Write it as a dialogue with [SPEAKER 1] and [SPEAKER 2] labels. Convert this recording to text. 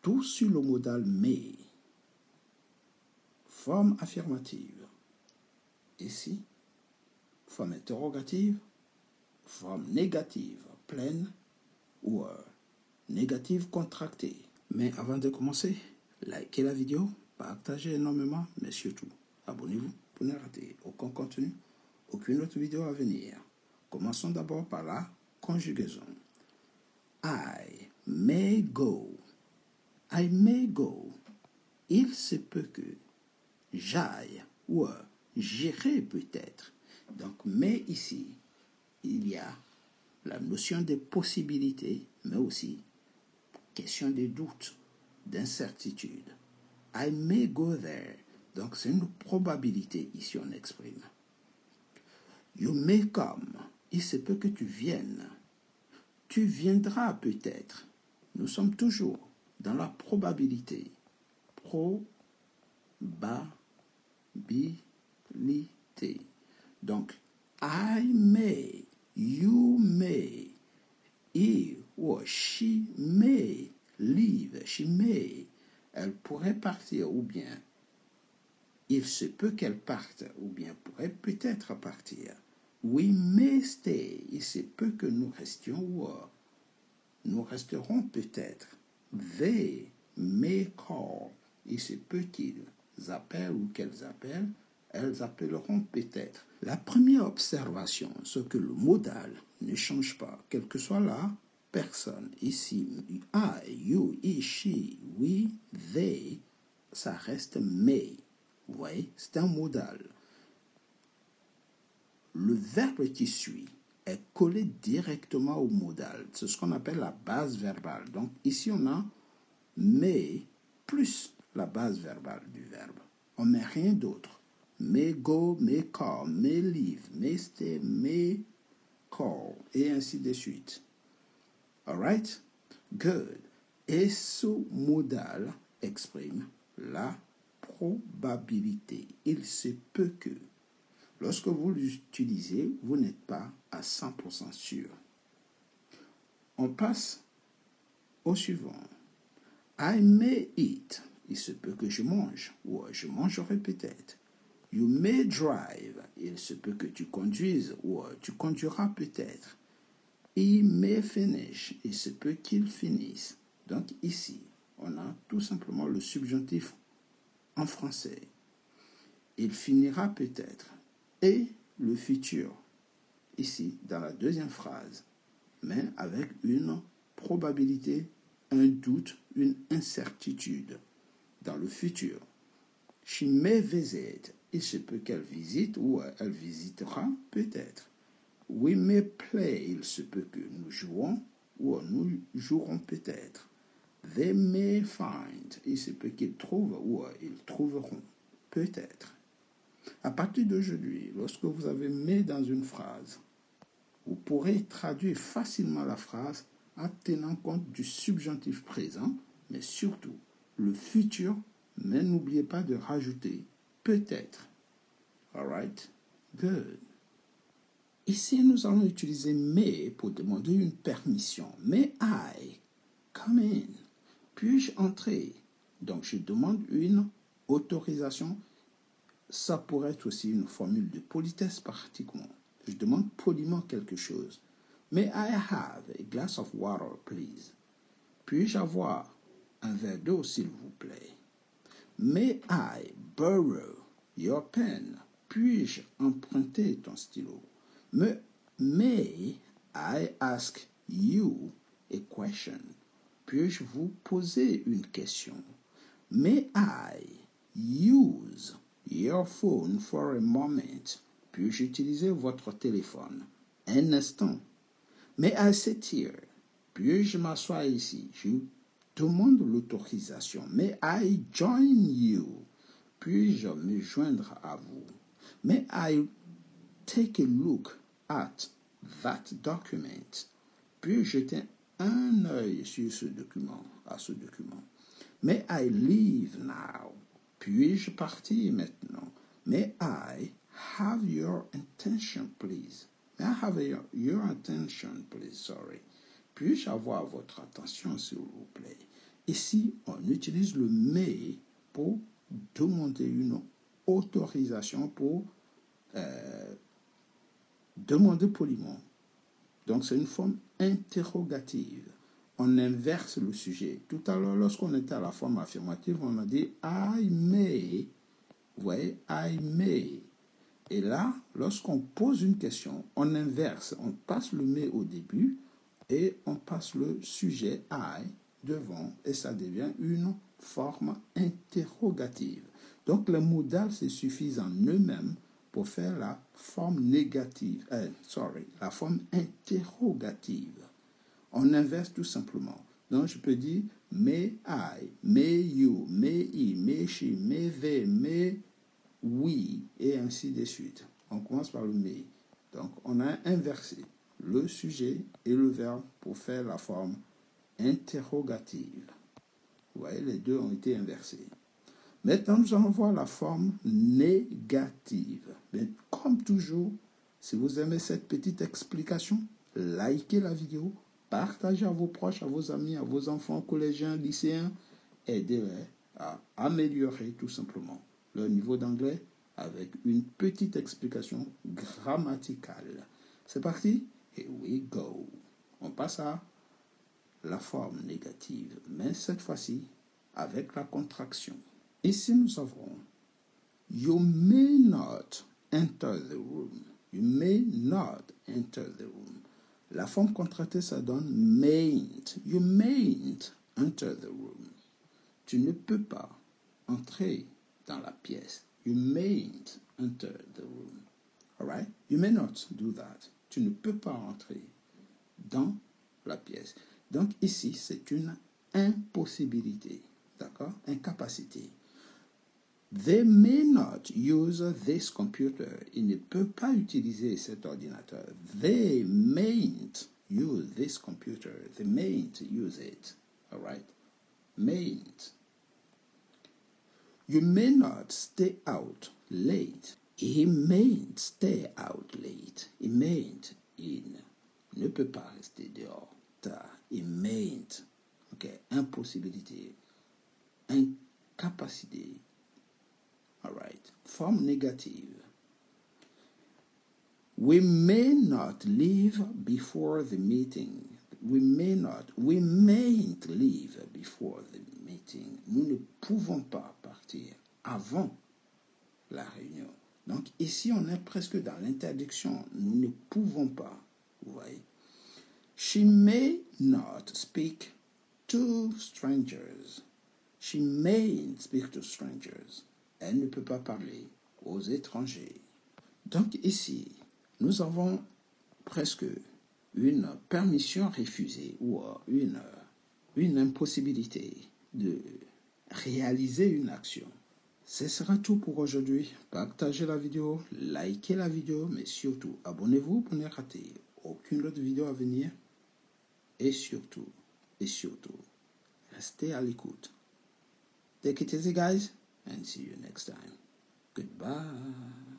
[SPEAKER 1] tout sur le modal may. Forme affirmative. Ici, forme interrogative, forme négative pleine ou négative contractée. Mais avant de commencer, likez la vidéo, partagez énormément, mais surtout, abonnez-vous pour ne rater aucun contenu, aucune autre vidéo à venir. Commençons d'abord par la conjugaison. I may go. I may go. Il se peut que j'aille ou j'irai peut-être. Donc, mais ici, il y a la notion de possibilité, mais aussi question de doute, d'incertitude. I may go there. Donc, c'est une probabilité ici on exprime. You may come. Il se peut que tu viennes. Tu viendras peut-être. Nous sommes toujours dans la probabilité. Probabilité. Donc, I may, you may, he or she may leave, she may. Elle pourrait partir ou bien il se peut qu'elle parte ou bien pourrait peut-être partir. We may stay. Il se peut que nous restions ou nous resterons peut-être. They may call. Il se peut qu'ils appellent ou qu'elles appellent. Elles appelleront peut-être. La première observation, c'est que le modal ne change pas, quelle que soit la personne. Ici, I, you, he, she, we, they, ça reste may. Vous voyez, c'est un modal. Le verbe qui suit est collé directement au modal. C'est ce qu'on appelle la base verbale. Donc ici, on a may plus la base verbale du verbe. On ne met rien d'autre. May go, may come, may leave, may stay, may call, et ainsi de suite. Alright? Good. Et ce modal exprime la probabilité. Il se peut que. Lorsque vous l'utilisez, vous n'êtes pas à 100% sûr. On passe au suivant. I may eat. Il se peut que je mange, ou je mangerai peut-être. You may drive. Il se peut que tu conduises, ou tu conduiras peut-être. He may finish. Il se peut qu'il finisse. Donc ici, on a tout simplement le subjonctif en français. Il finira peut-être. Et le futur, ici, dans la deuxième phrase, mais avec une probabilité, un doute, une incertitude. Dans le futur, she may visit. Il se peut qu'elle visite ou elle visitera peut-être. We may play. Il se peut que nous jouons ou nous jouerons peut-être. They may find. Il se peut qu'ils trouvent ou ils trouveront peut-être. À partir d'aujourd'hui, lorsque vous avez mis dans une phrase, vous pourrez traduire facilement la phrase en tenant compte du subjonctif présent, mais surtout le futur, mais n'oubliez pas de rajouter peut-être. Alright? Good. Ici, nous allons utiliser may pour demander une permission. May I come in? Puis-je entrer? Donc, je demande une autorisation. Ça pourrait être aussi une formule de politesse pratiquement. Je demande poliment quelque chose. May I have a glass of water, please? Puis-je avoir un verre d'eau, s'il vous plaît? May I borrow your pen? Puis-je emprunter ton stylo? May I ask you a question? Puis-je vous poser une question? May I use your phone for a moment? Puis-je utiliser votre téléphone un instant? May I sit here? Puis-je m'asseoir ici? Je demande l'autorisation. May I join you? Puis-je me joindre à vous? May I take a look at that document? Puis-je jeter un œil sur ce document, à ce document? May I leave now? Puis-je partir maintenant? May I have your attention, please? May I have your attention, please? Sorry. Puis-je avoir votre attention, s'il vous plaît? Ici, on On utilise le mais pour demander une autorisation, pour demander poliment. Donc, c'est une forme interrogative. On inverse le sujet. Tout à l'heure, lorsqu'on était à la forme affirmative, on a dit I may. Vous voyez, I may. Et là, lorsqu'on pose une question, on inverse. On passe le mais au début et on passe le sujet I devant et ça devient une forme interrogative. Donc, les modales se suffisent en eux-mêmes pour faire la forme négative, la forme interrogative. On inverse tout simplement. Donc, je peux dire may I, may you, may he, may she, may they, may we, et ainsi de suite. On commence par le may. Donc, on a inversé le sujet et le verbe pour faire la forme interrogative. Vous voyez, les deux ont été inversés. Maintenant, nous allons voir la forme négative. Mais comme toujours, si vous aimez cette petite explication, likez la vidéo, partagez à vos proches, à vos amis, à vos enfants, collégiens, lycéens, aidez-les à améliorer tout simplement leur niveau d'anglais avec une petite explication grammaticale. C'est parti? Here we go. On passe à la forme négative, mais cette fois-ci avec la contraction. Ici, nous avons you may not enter the room. You may not enter the room. La forme contractée, ça donne mayn't. You mayn't enter the room. Tu ne peux pas entrer dans la pièce. You mayn't enter the room. All right? You may not do that. Tu ne peux pas entrer dans la pièce. Donc ici, c'est une impossibilité. D'accord? Incapacité. They may not use this computer. Ils ne peuvent pas utiliser cet ordinateur. They mayn't use this computer. They mayn't use it. All right? Mayn't. You may not stay out late. He mayn't stay out late. He mayn't. Il ne peut pas rester dehors. He mayn't. OK. Impossibilité. Incapacité. All right. Forme négative. We may not leave before the meeting. We mayn't leave before the meeting. Nous ne pouvons pas partir avant la réunion. Donc ici, on est presque dans l'interdiction. Nous ne pouvons pas. Vous voyez. She may not speak to strangers. She mayn't speak to strangers. Elle ne peut pas parler aux étrangers. Donc ici, nous avons presque une permission refusée ou une impossibilité de réaliser une action. Ce sera tout pour aujourd'hui. Partagez la vidéo, likez la vidéo, mais surtout, abonnez-vous pour ne rater aucune autre vidéo à venir. Et surtout, restez à l'écoute. Take it easy, guys, and see you next time. Goodbye.